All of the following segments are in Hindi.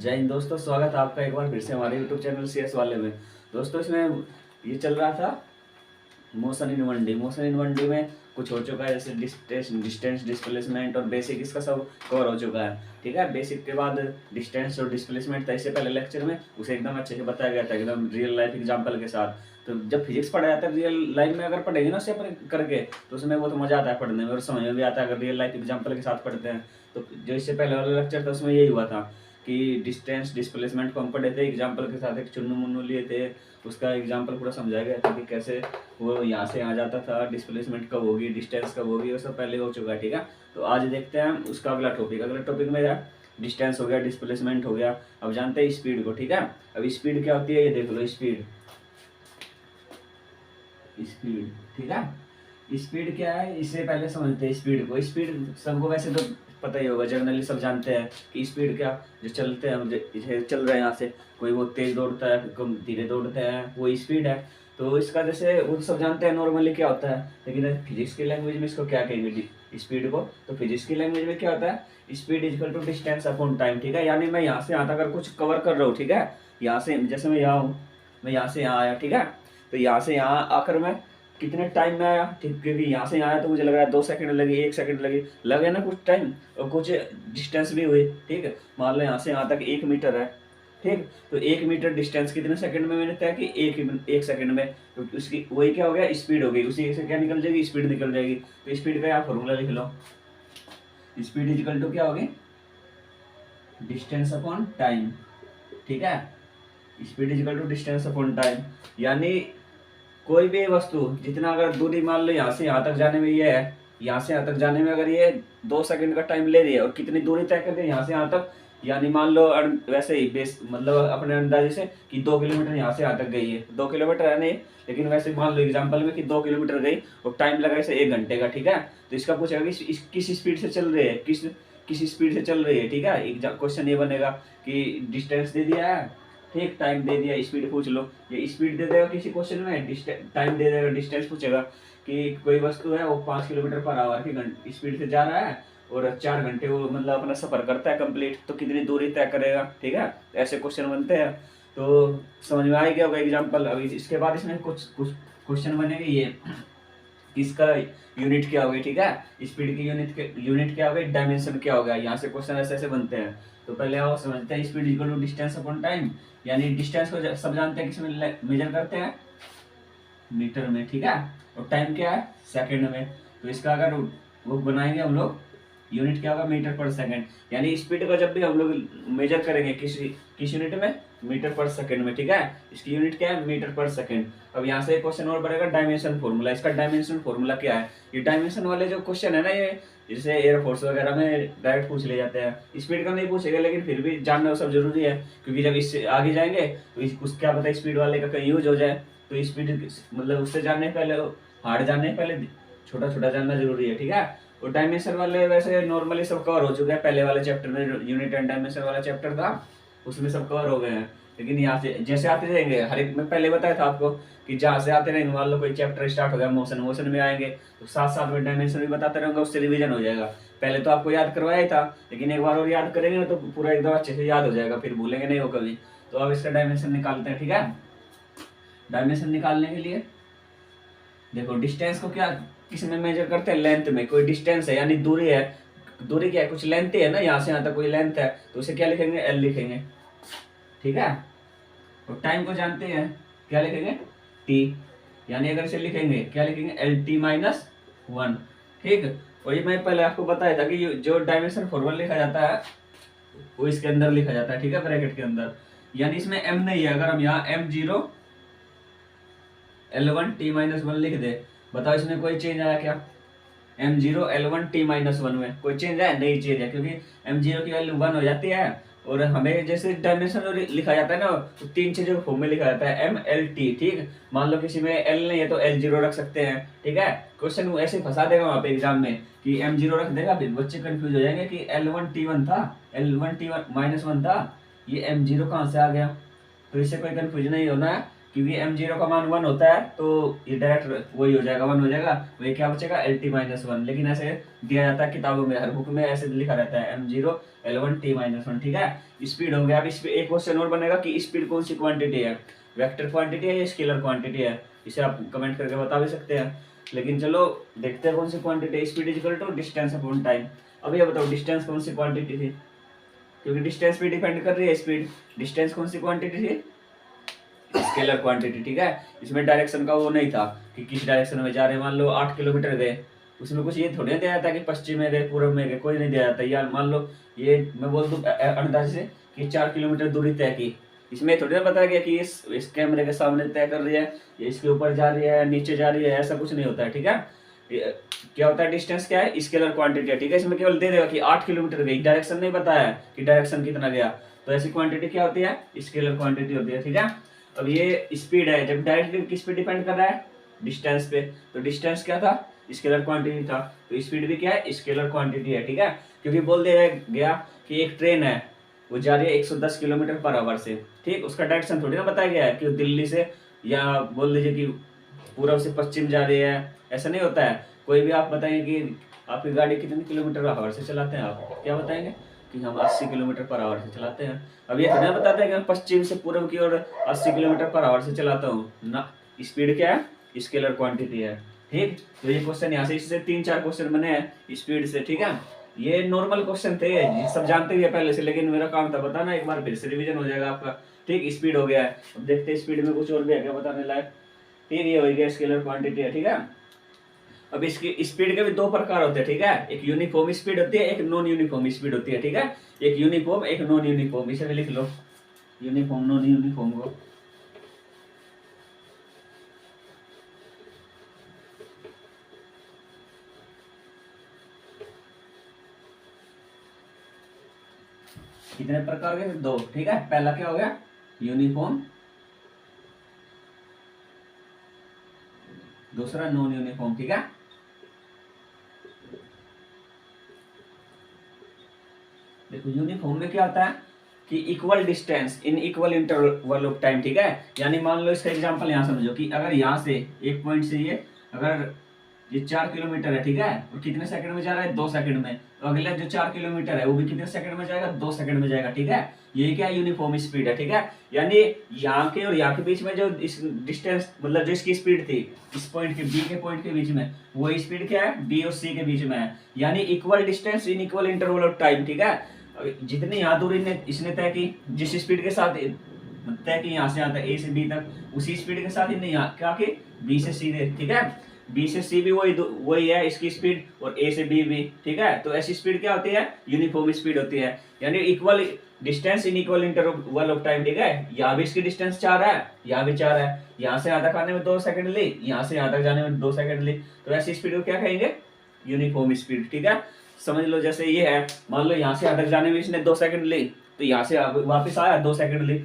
जय हिंद दोस्तों, स्वागत है आपका एक बार फिर से हमारे यूट्यूब चैनल सीएस वाले में। दोस्तों इसमें ये चल रहा था मोशन इन वन डी में कुछ हो चुका है, जैसे डिस्टेंस डिस्प्लेसमेंट और बेसिक इसका सब कवर हो चुका है। ठीक है, बेसिक के बाद डिस्टेंस और डिस्प्लेसमेंट था इससे पहले लेक्चर में, उसे एकदम अच्छे से बताया गया था एकदम रियल लाइफ एग्जांपल के साथ। तो जब फिजिक्स पढ़ा जाता है रियल लाइफ में अगर पढ़ेंगे ना उससे अपन करके, तो उसमें बहुत मजा आता है पढ़ने में और समझ में भी आता है अगर रियल लाइफ एग्जांपल के साथ पढ़ते हैं। तो जो इससे पहले वाला लेक्चर था उसमें यही हुआ था कि डिस्टेंस डिस्प्लेसमेंट को हम पढ़े थे एग्जाम्पल के साथ, एक चुन्नू मुन्नू लिए थे, उसका एग्जाम्पल पूरा समझाया गया था कि कैसे वो यहाँ से आ जाता था, डिस्प्लेसमेंट कब होगी, डिस्टेंस कब होगी, वो सब पहले हो चुका है। ठीक है, तो आज देखते हैं उसका अगला टॉपिक में है डिस्टेंस हो गया, डिस्प्लेसमेंट हो गया। अब जानते हैं स्पीड को। ठीक है, अब स्पीड क्या होती है ये देख लो। स्पीड स्पीड ठीक है, स्पीड क्या है इससे पहले समझते हैं स्पीड को। स्पीड सबको वैसे तो पता ही होगा, जनरली सब जानते हैं कि स्पीड क्या, जो चलते हैं हम जैसे चल रहे हैं यहाँ से, कोई वो तेज दौड़ता है, कम धीरे दौड़ता है, वो स्पीड है। तो इसका जैसे वो सब जानते हैं नॉर्मली क्या होता है, लेकिन फिजिक्स की लैंग्वेज में इसको क्या कहेंगे स्पीड को। तो फिजिक्स की लैंग्वेज में क्या होता है, speed is equal to distance upon time. ठीक है, यानी मैं यहाँ से यहाँ तक अगर कुछ कवर कर रहा हूँ, ठीक है, यहाँ से जैसे मैं यहाँ हूँ, मैं यहाँ से यहाँ आया, ठीक है, तो यहाँ से यहाँ आकर मैं कितने टाइम में आया, ठीक, क्योंकि यहाँ से आया तो मुझे लग रहा है 2 सेकंड लगी, 1 सेकंड लगी, लगे ना कुछ टाइम और कुछ डिस्टेंस भी हुई। ठीक है, मान लो यहाँ से यहाँ तक 1 मीटर है, ठीक, तो 1 मीटर डिस्टेंस कितने सेकंड में मैंने तय की, एक सेकंड में। तो उसकी वही क्या हो गया, स्पीड हो गई, उसी से क्या निकल जाएगी, स्पीड निकल जाएगी। तो स्पीड का यहाँ फॉर्मूला लिख लो, स्पीड इजिकल टू क्या होगी, डिस्टेंस अपॉन टाइम। ठीक है, speed is equal to distance upon time, यानी कोई भी वस्तु जितना अगर दूरी मान लो यहाँ से यहाँ तक जाने में ये है, यहाँ से यहाँ तक जाने में अगर ये 2 सेकंड का टाइम ले रही है और कितनी दूरी तय कर रही है यहाँ से यहाँ तक, यानी मान लो वैसे ही बेस मतलब अपने अंदाजे से कि 2 किलोमीटर यहाँ से यहाँ तक गई है, 2 किलोमीटर है नहीं, लेकिन वैसे मान लो एग्जाम्पल में कि 2 किलोमीटर गई और टाइम लगा इसे 1 घंटे का। ठीक है, तो इसका पूछेगा कि किस स्पीड से चल रही है, किस स्पीड से चल रही है। ठीक है, क्वेश्चन ये बनेगा कि डिस्टेंस दे दिया है, ठीक, टाइम दे दिया, स्पीड पूछ लो, ये स्पीड दे देगा किसी क्वेश्चन में, टाइम दे देगा, डिस्टेंस पूछेगा कि कोई वस्तु है वो 5 किलोमीटर पर आवर की स्पीड से जा रहा है और 4 घंटे वो मतलब अपना सफर करता है कंप्लीट, तो कितनी दूरी तय करेगा। ठीक है, ऐसे क्वेश्चन बनते हैं। तो समझ में आ गया होगा एग्जाम्पल। अभी इसके बाद इसमें कुछ कुछ क्वेश्चन बनेंगे, ये इसका यूनिट क्या होगी। ठीक है, स्पीड की यूनिट क्या होगी, डायमेंशन क्या होगा, यहाँ से क्वेश्चन ऐसे ऐसे बनते हैं। तो पहले आओ समझते हैं, speed equal to distance upon time, यानी डिस्टेंस को सब जानते हैं किसमें मेजर करते हैं, मीटर में। ठीक है, और टाइम क्या है, सेकंड में। तो इसका अगर वो बनाएंगे हम लोग, यूनिट क्या होगा, मीटर पर सेकंड, यानी स्पीड का जब भी हम लोग मेजर करेंगे किस यूनिट में, मीटर पर सेकंड में। ठीक है, इसकी यूनिट क्या है, मीटर पर सेकंड। अब यहाँ से एक क्वेश्चन और बनेगा, डायमेंशन फॉर्मूला। इसका डायमेंशन फॉर्मूला क्या है, ये डायमेंशन वाले जो क्वेश्चन है ना, ये जैसे एयरफोर्स वगैरह में डायरेक्ट पूछ ले जाते हैं, स्पीड का नहीं पूछेगा, लेकिन फिर भी जानना सब जरूरी है, क्योंकि जब इससे आगे जाएंगे तो क्या पता स्पीड वाले का कहीं यूज हो जाए। तो स्पीड मतलब उससे जानने पहले, हार्ड जानने पहले छोटा छोटा जानना जरूरी है। ठीक है, और डायमेंशन वाले वैसे नॉर्मली सब कवर हो चुके हैं, पहले वाले चैप्टर में यूनिट एंड डायमेंशन वाला चैप्टर था उसमें सब कवर हो गए हैं। लेकिन यहाँ से जैसे आते रहेंगे, हर एक में पहले बताया था आपको कि जहाँ से आते रहेंगे, मान लो कोई चैप्टर स्टार्ट हो गया, मोशन में आएंगे तो साथ साथ में डायमेंशन भी बताते रहेंगे, उससे रिवीजन हो जाएगा। पहले तो आपको याद करवाया ही था, लेकिन एक बार और याद करेंगे ना तो पूरा एकदम अच्छे से याद हो जाएगा, फिर भूलेंगे नहीं हो कभी। तो अब इसका डायमेंशन निकालते हैं। ठीक है, डायमेंशन निकालने के लिए देखो, डिस्टेंस को क्या किस में मेजर करते हैं, लेंथ में। कोई डिस्टेंस है यानी दूरी है, दूरी क्या है, कुछ लेंथ है ना, यहाँ से यहाँ तक कोई लेंथ है, तो उसे क्या लिखेंगे, एल लिखेंगे। ठीक है, और टाइम को जानते हैं, क्या लिखेंगे, टी, यानी अगर इसे लिखेंगे क्या लिखेंगे, एल टी माइनस 1। ठीक, और ये मैं पहले आपको बताया था कि जो डायमेंशन फॉर्मूला लिखा जाता है वो इसके अंदर लिखा जाता है। ठीक है, ब्रैकेट के अंदर, यानी इसमें एम नहीं है। अगर हम यहाँ m0 L1 T माइनस 1 लिख दे, बताओ इसमें कोई चेंज आया क्या, m0 L1 T माइनस 1 में कोई चेंज है, नहीं चेंज है, क्योंकि m0 की वैल्यू 1 हो जाती है। और हमें जैसे डायमेंशन लिखा जाता है ना, तो 3 चीजों के फॉर्म में लिखा जाता है, MLT। ठीक, मान लो किसी में L नहीं है तो L0 रख सकते हैं। ठीक है, क्वेश्चन ऐसे फंसा देगा वहां पे एग्जाम में कि m0 रख देगा, फिर बच्चे कंफ्यूज हो जाएंगे कि L1 T1 था, L1 T1 माइनस 1 था, ये m0 कहाँ से आ गया। तो इससे कोई कंफ्यूजन नहीं होना है, क्योंकि m0 का मान 1 होता है तो ये डायरेक्ट वही हो जाएगा, 1 हो जाएगा, वही क्या बचेगा LT-1। लेकिन ऐसे दिया जाता है किताबों में, हर बुक में ऐसे लिखा रहता है m0 L1 T-1, ठीक है। स्पीड हो गया। अब इस पे एक क्वेश्चन और बनेगा कि स्पीड कौन सी क्वांटिटी है, वेक्टर क्वांटिटी है या स्केलर क्वांटिटी है, इसे आप कमेंट करके बता भी सकते हैं। लेकिन चलो देखते हैं कौन सी क्वांटिटी है। Speed equal to distance upon time. अब ये बताओ डिस्टेंस कौन सी क्वांटिटी थी, क्योंकि डिस्टेंस पे डिपेंड कर रही है स्पीड। डिस्टेंस कौन सी क्वांटिटी थी, स्केलर क्वांटिटी, ठीक है। इसमें डायरेक्शन का वो नहीं था कि किस डायरेक्शन में जा रहे हैं। मान लो 8 किलोमीटर गए, उसमें कुछ ये थोड़ी दिया जाता कि पश्चिम में गए पूर्व में गए, कोई नहीं दिया जाता। यार मान लो ये मैं बोल दूँ अंदाज से कि 4 किलोमीटर दूरी तय की, इसमें थोड़ी ना बताया गया कि इस कैमरे के सामने तय कर रही है, ये इसके ऊपर जा रही है, नीचे जा रही है, ऐसा कुछ नहीं होता है, ठीक है। क्या होता है डिस्टेंस, क्या है स्केलर क्वांटिटी है, ठीक है। इसमें केवल दे देगा कि 8 किलोमीटर गई, डायरेक्शन नहीं बताया कि डायरेक्शन कितना गया, तो ऐसी क्वांटिटी क्या होती है, स्केलर क्वांटिटी होती है, ठीक है। अब ये स्पीड है, जब डायरेक्टली किस पे डिपेंड कर रहा है, डिस्टेंस पे, तो डिस्टेंस क्या था, स्केलर क्वांटिटी था, तो स्पीड भी क्या है, स्केलर क्वांटिटी है, ठीक है। क्योंकि बोल दिया गया कि एक ट्रेन है वो जा रही है 110 किलोमीटर पर आवर से, ठीक, उसका डायरेक्शन थोड़ी ना बताया गया है कि वो दिल्ली से या बोल लीजिए कि पूर्व से पश्चिम जा रही है, ऐसा नहीं होता है। कोई भी आप बताएंगे कि आपकी गाड़ी कितने किलोमीटर आवर से चलाते हैं, आप क्या बताएंगे कि हम 80 किलोमीटर पर आवर से चलाते हैं। अब ये थोड़ा बताता है कि मैं पश्चिम से पूर्व की ओर 80 किलोमीटर पर आवर से चलाता हूँ ना। स्पीड क्या है, स्केलर क्वांटिटी है, ठीक। तो ये क्वेश्चन यहाँ से इससे 3-4 क्वेश्चन बने हैं स्पीड से, ठीक है। ये नॉर्मल क्वेश्चन थे, ये सब जानते ही पहले से, लेकिन मेरा काम था बताना, एक बार फिर से रिवीजन हो जाएगा आपका, ठीक। स्पीड हो गया है, अब देखते हैं स्पीड में कुछ और भी है क्या बताने लायक, ठीक। ये हो गया स्केलर क्वांटिटी है, ठीक है। अब इसकी स्पीड के भी दो प्रकार होते हैं, ठीक है। एक यूनिफॉर्म स्पीड होती है, एक नॉन यूनिफॉर्म स्पीड होती है, ठीक है। एक यूनिफॉर्म, एक नॉन यूनिफॉर्म, इसे भी लिख लो, यूनिफॉर्म नॉन यूनिफॉर्म को। कितने प्रकार के, दो, ठीक है। पहला क्या हो गया, यूनिफॉर्म, दूसरा नॉन यूनिफॉर्म, ठीक है। देखो यूनिफॉर्म में क्या होता है कि equal distance in equal interval of time, ठीक है। यानी मान लो इसका एग्जांपल यहाँ समझो कि अगर यहाँ से एक पॉइंट से अगर ये 4 किलोमीटर है, ठीक है, और कितने सेकंड में जा रहा है, 2 सेकंड में, तो अगला जो 4 किलोमीटर है वो भी कितने सेकंड में जाएगा, 2 सेकंड में जाएगा, ठीक है। ये क्या यूनिफॉर्म स्पीड है, ठीक है। यानी यहाँ के और यहाँ के बीच में जो इस डिस्टेंस, मतलब जो इसकी स्पीड थी इस पॉइंट के बी के पॉइंट के बीच में, वो स्पीड क्या है, बी और सी के बीच में है। यानी equal distance in equal interval of time, ठीक है। जितनी यहाँ दूरी इसने तय की, जिस स्पीड के साथ तय की यहाँ से आता है ए से बी तक, उसी स्पीड के साथ ही नहीं यहाँ क्या कि बी से सी, ठीक है। बी से सी भी वही है इसकी स्पीड, और ए से बी भी, ठीक है। तो ऐसी स्पीड क्या होती है, यूनिफॉर्म स्पीड होती है। यानी equal distance in equal interval of time, ठीक है। यहाँ भी इसकी डिस्टेंस 4 है, यहाँ भी 4 है, यहाँ से यहाँ तक आने में 2 सेकंड ली, यहाँ से यहाँ तक जाने में 2 सेकंड ली, तो ऐसी स्पीड को क्या कहेंगे, यूनिफॉर्म स्पीड, ठीक है। समझ लो जैसे ये है, मान लो यहाँ से यहाँ तक जाने में इसने 2 सेकंड ली, तो यहाँ से वापस आया 2 सेकंड ली,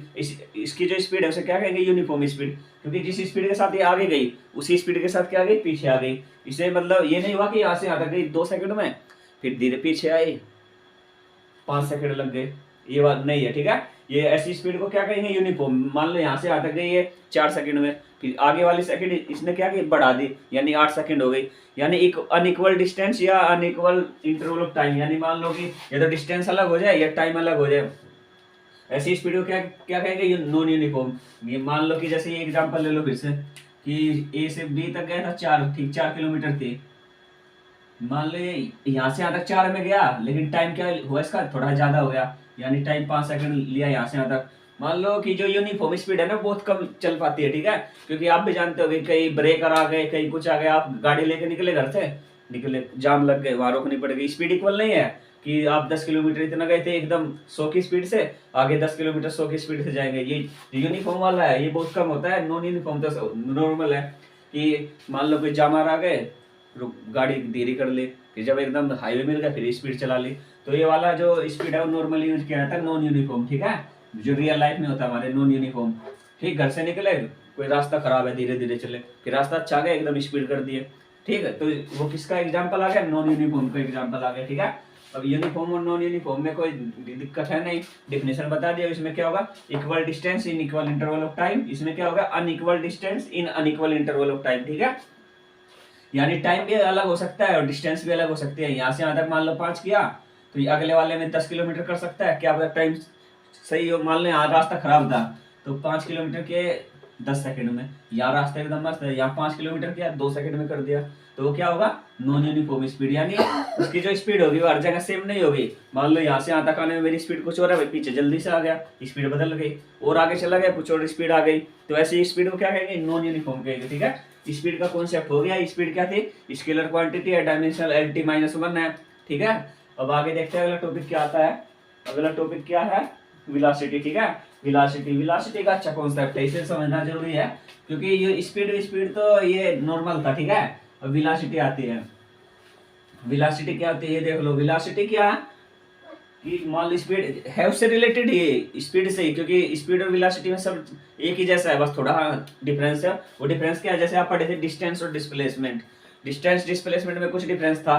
इसकी जो स्पीड है उसे क्या कहेंगे, यूनिफॉर्म स्पीड। क्योंकि जिस स्पीड के साथ ये आगे गई उसी स्पीड के साथ क्या गई, पीछे आ गई। इसे मतलब ये नहीं हुआ कि यहाँ से यहाँ तक गई 2 सेकंड में, फिर धीरे पीछे आई 5 सेकंड लग गए, ये बात नहीं है, ठीक है। ये ऐसी स्पीड को क्या कहेंगे, यूनिफॉर्म। मान लो यहाँ से यहाँ तक गई है 4 सेकंड में, फिर आगे वाली सेकंड इसने क्या की, बढ़ा दी, यानी 8 सेकंड हो गई। यानी एक अनइक्वल डिस्टेंस या अनइक्वल इंटरवल ऑफ टाइम, यानी मान लो कि या तो डिस्टेंस अलग हो जाए या टाइम अलग हो जाए, ऐसी स्पीड को क्या क्या कहेंगे, नॉन यूनिफॉर्म। ये मान लो कि जैसे ये एग्जांपल ले लो फिर से कि ए से बी तक गया था 4, ठीक, 4 किलोमीटर थी। मान लो यहाँ से यहाँ तक 4 में गया, लेकिन टाइम क्या हुआ इसका, थोड़ा ज्यादा हो गया, यानी टाइम 5 सेकंड लिया यहाँ से यहाँ तक। मान लो कि जो यूनिफॉर्म स्पीड है ना बहुत कम चल पाती है, ठीक है। क्योंकि आप भी जानते हो कहीं ब्रेकर आ गए, कहीं कुछ आ गया, आप गाड़ी लेके निकले घर से, निकले जाम लग गए, वहां रोकनी पड़ गई, स्पीड इक्वल नहीं है कि आप 10 किलोमीटर इतना गए थे एकदम 100 की स्पीड से, आगे 10 किलोमीटर 100 की स्पीड से जाएंगे। ये यूनिफॉर्म वाला है, ये बहुत कम होता है। नॉन यूनिफॉर्म तो नॉर्मल है कि मान लो कोई जाम आ गए, गाड़ी धीरे कर ली, फिर जब एकदम हाईवे मिल गया फिर स्पीड चला ली। तो ये वाला जो स्पीड है वो नॉर्मली यूज किया जाता है, नॉन यूनिफॉर्म, ठीक है। जो रियल लाइफ में होता है हमारे, नॉन यूनिफॉर्म, ठीक। घर से निकले, कोई रास्ता खराब है, धीरे धीरे चले, फिर रास्ता अच्छा गया, एकदम स्पीड कर दिए, ठीक है। तो वो किसका एग्जाम्पल आ गया, नॉन यूनिफॉर्म का एग्जाम्पल आ गया, ठीक है। अब यूनिफॉर्म और नॉन यूनिफॉर्म में कोई दिक्कत है नहीं, डेफिनेशन बता दिया। इसमें क्या होगा, equal distance in equal interval of time. इसमें क्या होगा, unequal distance in unequal interval of time, ठीक है। यानी टाइम भी अलग हो सकता है और डिस्टेंस भी अलग हो सकती है। यहाँ से यहाँ तक मान लो 5 किया तो ये अगले वाले में 10 किलोमीटर कर सकता है, क्या पता टाइम सही हो। मान लो यहाँ रास्ता खराब था तो 5 किलोमीटर के 10 सेकंड में, यहाँ रास्ता एकदम मस्त है, यहाँ 5 किलोमीटर किया 2 सेकंड में कर दिया, तो वो क्या होगा, नॉन यूनिफॉर्म स्पीड। यानी उसकी जो स्पीड होगी वो हर जगह सेम नहीं होगी। मान लो यहाँ से यहाँ तक आने में मेरी स्पीड कुछ और है, भाई पीछे जल्दी से आ गया, स्पीड बदल गई, और आगे चला गया कुछ और स्पीड आ गई, तो ऐसी स्पीड को क्या कहेंगे, नॉन यूनिफॉर्म कहेंगे, ठीक है। स्पीड का कॉन्सेप्ट हो गया। स्पीड क्या थी, स्केलर क्वांटिटी है, डायमेंशनल LT-1 है, ठीक है। अब आगे देखते हैं अगला टॉपिक क्या आता है। अगला टॉपिक क्या है, वेलोसिटी, ठीक है। वेलोसिटी का अच्छा कॉन्सेप्ट है, इसे समझना जरूरी है, क्योंकि ये स्पीड तो ये नॉर्मल था, ठीक है। अब वेलोसिटी आती है। वेलोसिटी क्या होती है ये देख लो। वेलोसिटी क्या है कि मान लो स्पीड है उससे रिलेटेड, ये स्पीड से ही, क्योंकि स्पीड और वेलोसिटी में सब एक ही जैसा है, बस थोड़ा डिफरेंस है। वो डिफरेंस क्या है, जैसे आप पढ़े थे डिस्टेंस और डिस्प्लेसमेंट। डिस्टेंस डिस्प्लेसमेंट में कुछ डिफरेंस था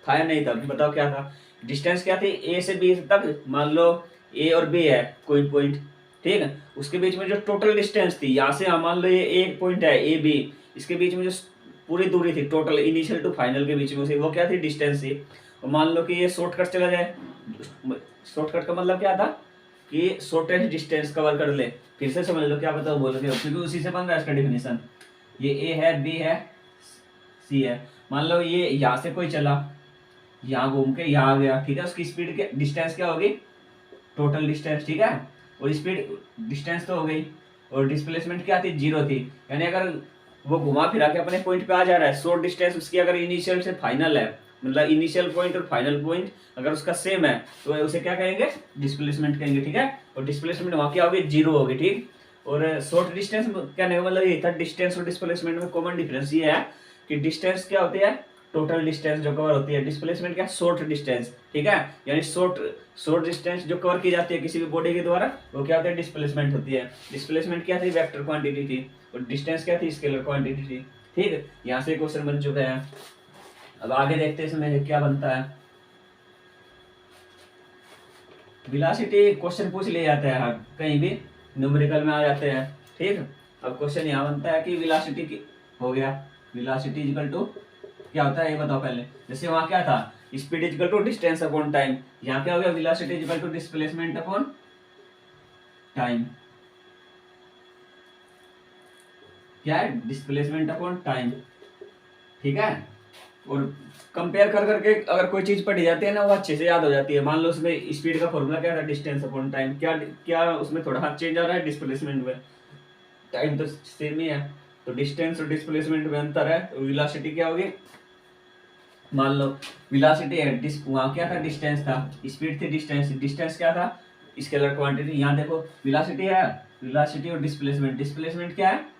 या नहीं था, बताओ क्या था। डिस्टेंस क्या थी, ए से बी तक, मान लो ए और बी है कोई पॉइंट, ठीक है, उसके बीच में जो टोटल डिस्टेंस थी, यहाँ से मान लो ये एक पॉइंट है ए बी, इसके बीच में जो पूरी दूरी थी टोटल इनिशियल टू फाइनल के बीच में से, वो क्या थी, डिस्टेंस थी। और मान लो कि ये शॉर्टकट चला जाए, शॉर्टकट का मतलब क्या था कि शॉर्टेस्ट डिस्टेंस कवर कर ले। फिर से समझ लो क्या बताओ बोल रहे हो, क्योंकि उसी से बन रहा है इसका डिफिनेशन। ये ए है, बी है, सी है। मान लो ये यहाँ से कोई चला, यहाँ घूम के यहाँ आ गया, ठीक है, उसकी स्पीड के डिस्टेंस क्या होगी, टोटल डिस्टेंस, ठीक है। और स्पीड डिस्टेंस तो हो गई, और डिस्प्लेसमेंट क्या थी, 0 थी। यानी अगर वो घुमा फिरा के अपने पॉइंट पे आ जा रहा है, शॉर्ट डिस्टेंस उसकी अगर इनिशियल से फाइनल है, मतलब इनिशियल पॉइंट और फाइनल पॉइंट अगर उसका सेम है, तो उसे क्या कहेंगे, डिस्प्लेसमेंट कहेंगे, ठीक है। और डिस्प्लेसमेंट वहाँ क्या होगी, 0 होगी, ठीक। और शॉर्ट डिस्टेंस कहने का मतलब ये था, डिस्टेंस और डिस्प्लेसमेंट में कॉमन डिफरेंस ये है कि डिस्टेंस क्या होती है, टोटल डिस्टेंस जो कवर होती है, डिस्प्लेसमेंट क्या, शॉर्ट डिस्टेंस, ठीक है। यानी शॉर्ट डिस्टेंस जो कवर की जाती है किसी भी बॉडी के द्वारा, वो क्या होती है, डिस्प्लेसमेंट होती है। डिस्प्लेसमेंट क्या थी, वेक्टर क्वांटिटी थी, और डिस्टेंस क्या थी, स्केलर क्वांटिटी थी, ठीक है। यहाँ से क्वेश्चन बन चुका है। अब आगे देखते हैं इसमें क्या बनता है। वेलोसिटी क्वेश्चन पूछ लिया जाता है, कहीं भी न्यूमेरिकल में आ जाते हैं, ठीक। अब क्वेश्चन यहाँ बनता है कि वेलोसिटी की हो गया, वेलोसिटी इक्वल टू क्या होता है ये बताओ पहले। जैसे वहां क्या था, speed equal to distance upon time, यहाँ क्या हो गया, velocity equal to displacement upon time. क्या है, डिस्प्लेसमेंट अपॉन टाइम, ठीक है। और कंपेयर कर करके अगर कोई चीज पढ़ी जाती है ना, वो अच्छे से याद हो जाती है। मान लो उसमें स्पीड का फॉर्मूला क्या था, डिस्टेंस अपॉन टाइम, क्या क्या उसमें थोड़ा हाथ चेंज आ रहा है, डिस्प्लेसमेंट में, टाइम तो सेम ही है, तो डिस्टेंस और डिस्प्लेसमेंट में अंतर है। तो वेलोसिटी क्या होगी, मान लो वेलोसिटी है, वहां क्या था, डिस्टेंस था, स्पीड थी, डिस्टेंस क्या था, स्केलर क्वांटिटी। यहाँ देखो वेलोसिटी है, वेलोसिटी और डिस्प्लेसमेंट क्या है,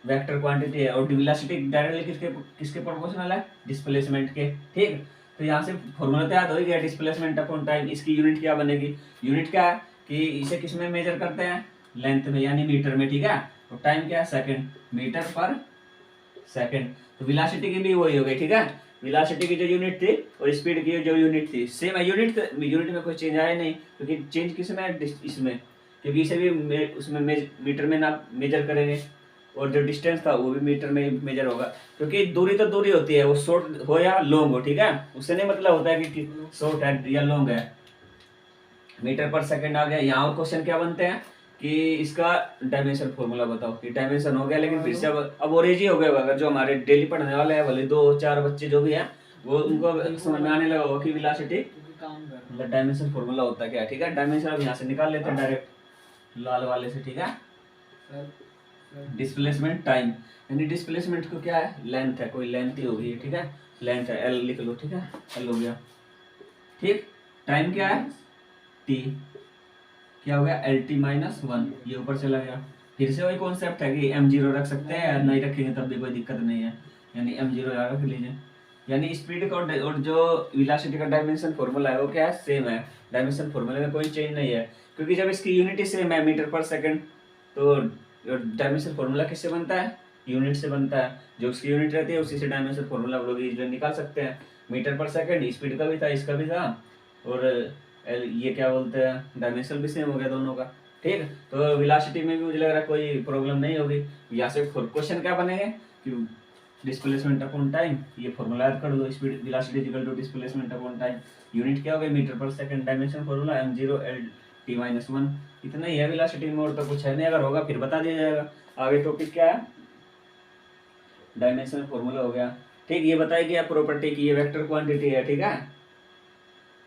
वेक्टर क्वांटिटी है, और वेलोसिटी डायरेक्टली किसके किसके प्रोपोर्शनल है, डिस्प्लेसमेंट के, ठीक। तो यहाँ से फॉर्मूला तो याद हो गया, डिस्प्लेसमेंट अपॉन टाइम। इसकी यूनिट क्या बनेगी, यूनिट क्या है कि इसे किस में मेजर करते हैं, लेंथ में, यानी मीटर में, ठीक है। और टाइम क्या है, सेकंड, मीटर पर सेकंड। तो वेलोसिटी की भी वही हो गई, ठीक है। वेलोसिटी की जो यूनिट थी और स्पीड की जो यूनिट थी सेम है। यूनिट में कोई चेंज आया नहीं, क्योंकि चेंज किस में है, इसमें, क्योंकि इसे भी उसमें मीटर में ना मेजर करेंगे, और जो डिस्टेंस था वो भी मीटर में मेजर होगा, क्योंकि दूरी तो दूरी होती है, वो शॉर्ट हो या लॉन्ग हो, ठीक है। उससे नहीं मतलब होता है कि शॉर्ट है या लॉन्ग है। मीटर पर सेकंड आ गया। यहाँ और क्वेश्चन क्या बनते हैं कि इसका डायमेंशन फॉर्मूला बताओ। ये डायमेंशन हो गया, लेकिन फिर से अब और इजी हो गया होगा। अगर जो हमारे डेली पढ़ने वाले हैं, भले 2-4 बच्चे जो भी हैं, वो उनको समझ में आने लगा होगा कि वेलोसिटी मतलब डायमेंशन फॉर्मूला होता है क्या, ठीक है। डायमेंशन अब यहाँ से निकाल लेते हैं डायरेक्ट लाल वाले से, ठीक है। डिस्प्लेसमेंट टाइम, यानी डिस्प्लेसमेंट को क्या है, लेंथ है, कोई लेंथ ही होगी, ठीक है, लेंथ है, एल लिख लो, ठीक है, एल हो गया, ठीक। टाइम क्या है, टी, क्या हो गया, LT-1, ये ऊपर चला गया। फिर से वही कॉन्सेप्ट है कि m0 रख सकते हैं, नहीं रखेंगे तब भी कोई दिक्कत नहीं है, यानी m0 यहाँ रख लीजिए। यानी स्पीड का और जो वेलोसिटी का डायमेंशन फॉर्मूला है वो क्या है, सेम है। डायमेंशन फॉर्मूले में कोई चेंज नहीं है, क्योंकि जब इसकी यूनिट सेम है, मीटर पर सेकंड, तो डायमेंशन फॉर्मूला किससे बनता है, यूनिट से बनता है। जो उसकी यूनिट रहती है उसी से डायमेंशन फॉर्मूला हम लोग इजीली निकाल सकते हैं। मीटर पर सेकंड स्पीड का भी था, इसका भी था, और ये क्या बोलते हैं डायमेंशन भी सेम हो गया दोनों का। ठीक, तो वेलोसिटी में भी मुझे लग रहा है कोई प्रॉब्लम नहीं होगी। यहाँ से क्वेश्चन क्या बनेंगे कि डिस्प्लेसमेंट अपॉन टाइम, ये फॉर्मूला याद कर दो, speed velocity equal to displacement upon time, unit क्या हो गई मीटर पर second, dimension formula m0 L t-1, इतना ही है वेलोसिटी में, और तो कुछ है नहीं, अगर होगा फिर बता दिया जाएगा। आगे टॉपिक क्या है, डायमेंशन फॉर्मूला हो गया। ठीक, ये बताया गया प्रॉपर्टी की ये वेक्टर क्वांटिटी है। ठीक है,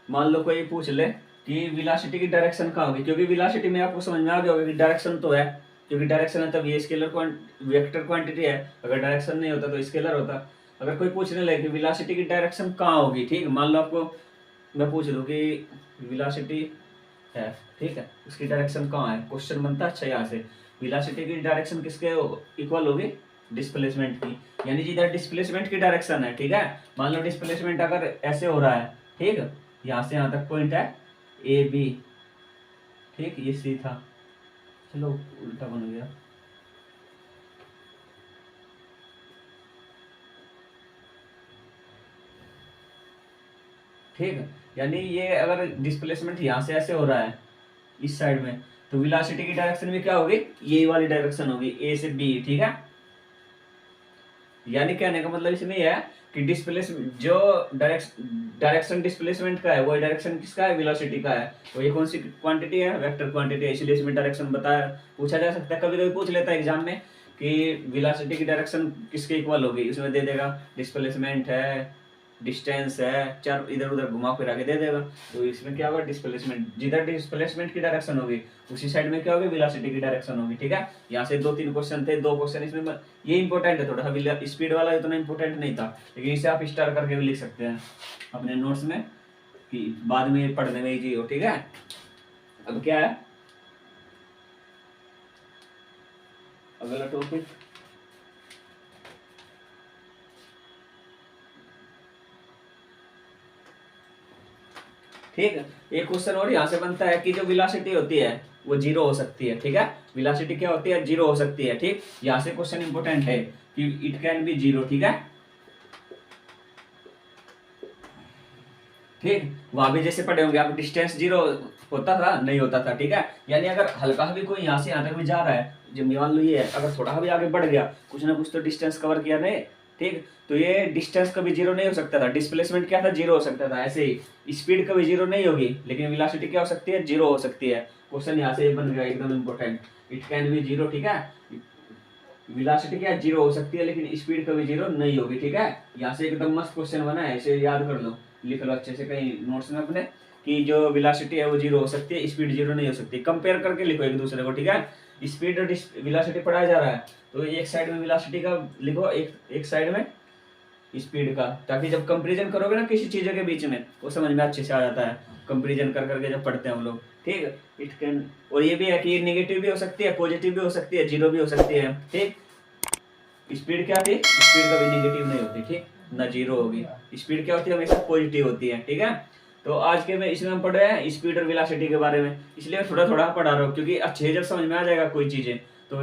मान लो कोई पूछ ले कि वेलोसिटी की डायरेक्शन कहाँ होगी, क्योंकि वेलोसिटी में आपको समझ में आ गया होगा कि डायरेक्शन तो है, क्योंकि डायरेक्शन है तब ये स्केलर वेक्टर क्वांटिटी है, अगर डायरेक्शन नहीं होता तो स्केलर होता। अगर कोई पूछने लगे कि वेलोसिटी की डायरेक्शन कहाँ होगी, ठीक, मान लो आपको मैं पूछ लूँ कि वेलोसिटी है, ठीक है, उसकी डायरेक्शन कहाँ है, क्वेश्चन बनता है अच्छा यहाँ से, वेलोसिटी की डायरेक्शन किसके इक्वल होगी, डिस्प्लेसमेंट की, यानी जिधर डिस्प्लेसमेंट की डायरेक्शन है। ठीक है, मान लो डिस्प्लेसमेंट अगर ऐसे हो रहा है, ठीक, यहाँ से यहाँ तक पॉइंट है ए बी, ठीक, ये सी था, चलो उल्टा बन गया, ठीक, यानी ये अगर डिस्प्लेसमेंट यहाँ से ऐसे हो रहा है इस साइड में, तो वेलोसिटी की डायरेक्शन में क्या होगी, ये वाली डायरेक्शन होगी ए से बी। ठीक है, यानी कहने का मतलब इसमें यह है कि जो डायरेक्शन डिस्प्लेसमेंट का है वो डायरेक्शन किसका है, वेलोसिटी का है, तो ये कौन सी क्वांटिटी है, वेक्टर क्वांटिटी है, इसलिए इसमें डायरेक्शन बताया, पूछा जा सकता है, कभी कभी पूछ लेता है एग्जाम में कि वेलोसिटी की डायरेक्शन किसके इक्वल होगी, उसमें दे देगा डिस्प्लेसमेंट है, डिस्टेंस है, चार इधर उधर घुमा फिरा के दे देगा, तो इसमें क्या होगा, डिस्प्लेसमेंट, जिधर डिस्प्लेसमेंट की डायरेक्शन होगी उसी साइड में क्या होगी, वेलोसिटी की डायरेक्शन होगी। ठीक है, यहाँ से 2-3 क्वेश्चन थे, 2 क्वेश्चन इसमें, ये इंपॉर्टेंट है थोड़ा सा, स्पीड वाला इतना इंपॉर्टेंट नहीं था, लेकिन इसे आप स्टार करके भी लिख सकते हैं अपने नोट्स में कि बाद में पढ़ने में इजी हो। ठीक है, अब क्या है अगला टॉपिक, ठीक है, एक क्वेश्चन और यहाँ से बनता है कि जो वेलोसिटी होती है वो जीरो हो सकती है। ठीक है, वेलोसिटी क्या होती है, जीरो हो सकती है। ठीक, यहाँ से क्वेश्चन इंपोर्टेंट है कि इट कैन बी जीरो। ठीक है, ठीक, वहां भी जैसे पढ़े होंगे आप, डिस्टेंस जीरो होता था, नहीं होता था। ठीक है, यानी अगर हल्का भी कोई यहाँ से यहाँ तक भी जा रहा है, जब मान लो ये है, अगर थोड़ा भी आगे बढ़ गया, कुछ ना कुछ तो डिस्टेंस कवर किया नहीं, ठीक, तो ये डिस्टेंस कभी जीरो नहीं हो सकता था, डिस्प्लेसमेंट क्या था, जीरो हो सकता था। ऐसे ही स्पीड कभी जीरो नहीं होगी, लेकिन वेलोसिटी क्या हो सकती है, जीरो हो सकती है। क्वेश्चन यहाँ से बन गया एकदम important, it can be zero. ठीक है, वेलोसिटी क्या जीरो हो सकती है, लेकिन स्पीड कभी जीरो नहीं होगी। ठीक है, यहाँ से एकदम मस्त क्वेश्चन बना है, इसे याद कर लो, लिख लो अच्छे से कहीं नोट्स में अपने, कि जो वेलोसिटी है वो जीरो हो सकती है, स्पीड जीरो नहीं हो सकती, कंपेयर करके लिखो एक दूसरे को। ठीक है, स्पीड और वेलोसिटी पढ़ाया जा रहा है, तो एक साइड में वेलोसिटी का लिखो, एक साइड में स्पीड का, ताकि जब कंपैरिजन करोगे ना किसी चीज़ों के बीच में, वो समझ में अच्छे से आ जाता है, कंपैरिजन कर करके जब पढ़ते हैं हम लोग। ठीक, इट कैन, और ये भी है कि नेगेटिव भी हो सकती है, पॉजिटिव भी हो सकती है, जीरो भी हो सकती है। ठीक, स्पीड क्या थी, स्पीड कभी नेगेटिव नहीं होती, ठीक, ना जीरो होगी, स्पीड क्या होती है, हमेशा पॉजिटिव होती है। ठीक है, तो आज के में इसमें हम पढ़ रहे हैं स्पीड और वेलोसिटी के बारे में, इसलिए थोड़ा थोड़ा पढ़ा रहा हूँ, क्योंकि अच्छे जब समझ में आ जाएगा कोई चीज़ें, तो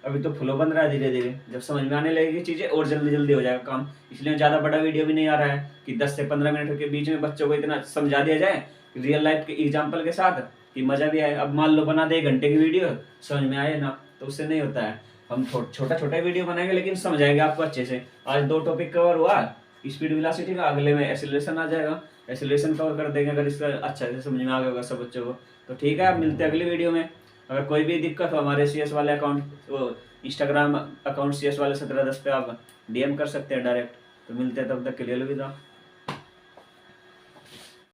अभी तो फ्लो बन रहा है, धीरे धीरे जब समझ में आने लगेगी चीज़ें और जल्दी जल्दी हो जाएगा काम, इसलिए ज़्यादा बड़ा वीडियो भी नहीं आ रहा है कि 10 से 15 मिनट के बीच में बच्चों को इतना समझा दिया जाए रियल लाइफ के एग्जाम्पल के साथ कि मज़ा भी आए। अब मान लो बना दे 1 घंटे की वीडियो, समझ में आए ना, तो उससे नहीं होता है, हम छोटा छोटा वीडियो बनाएंगे लेकिन समझाएंगे आपको अच्छे से। आज 2 टॉपिक कवर हुआ, स्पीड वेलोसिटी का, अगले में एक्सीलरेशन आ जाएगा, एक्सीलरेशन कवर कर देंगे अगर इसका अच्छा से समझ में आ गया होगा सब बच्चों को। तो ठीक है, आप मिलते हैं अगली वीडियो में। अगर कोई भी दिक्कत हो हमारे CS वाले अकाउंट, वो इंस्टाग्राम अकाउंट CS वाले 1710 पे आप DM कर सकते हैं डायरेक्ट। तो मिलते हैं, तब तक के लिए अलविदा।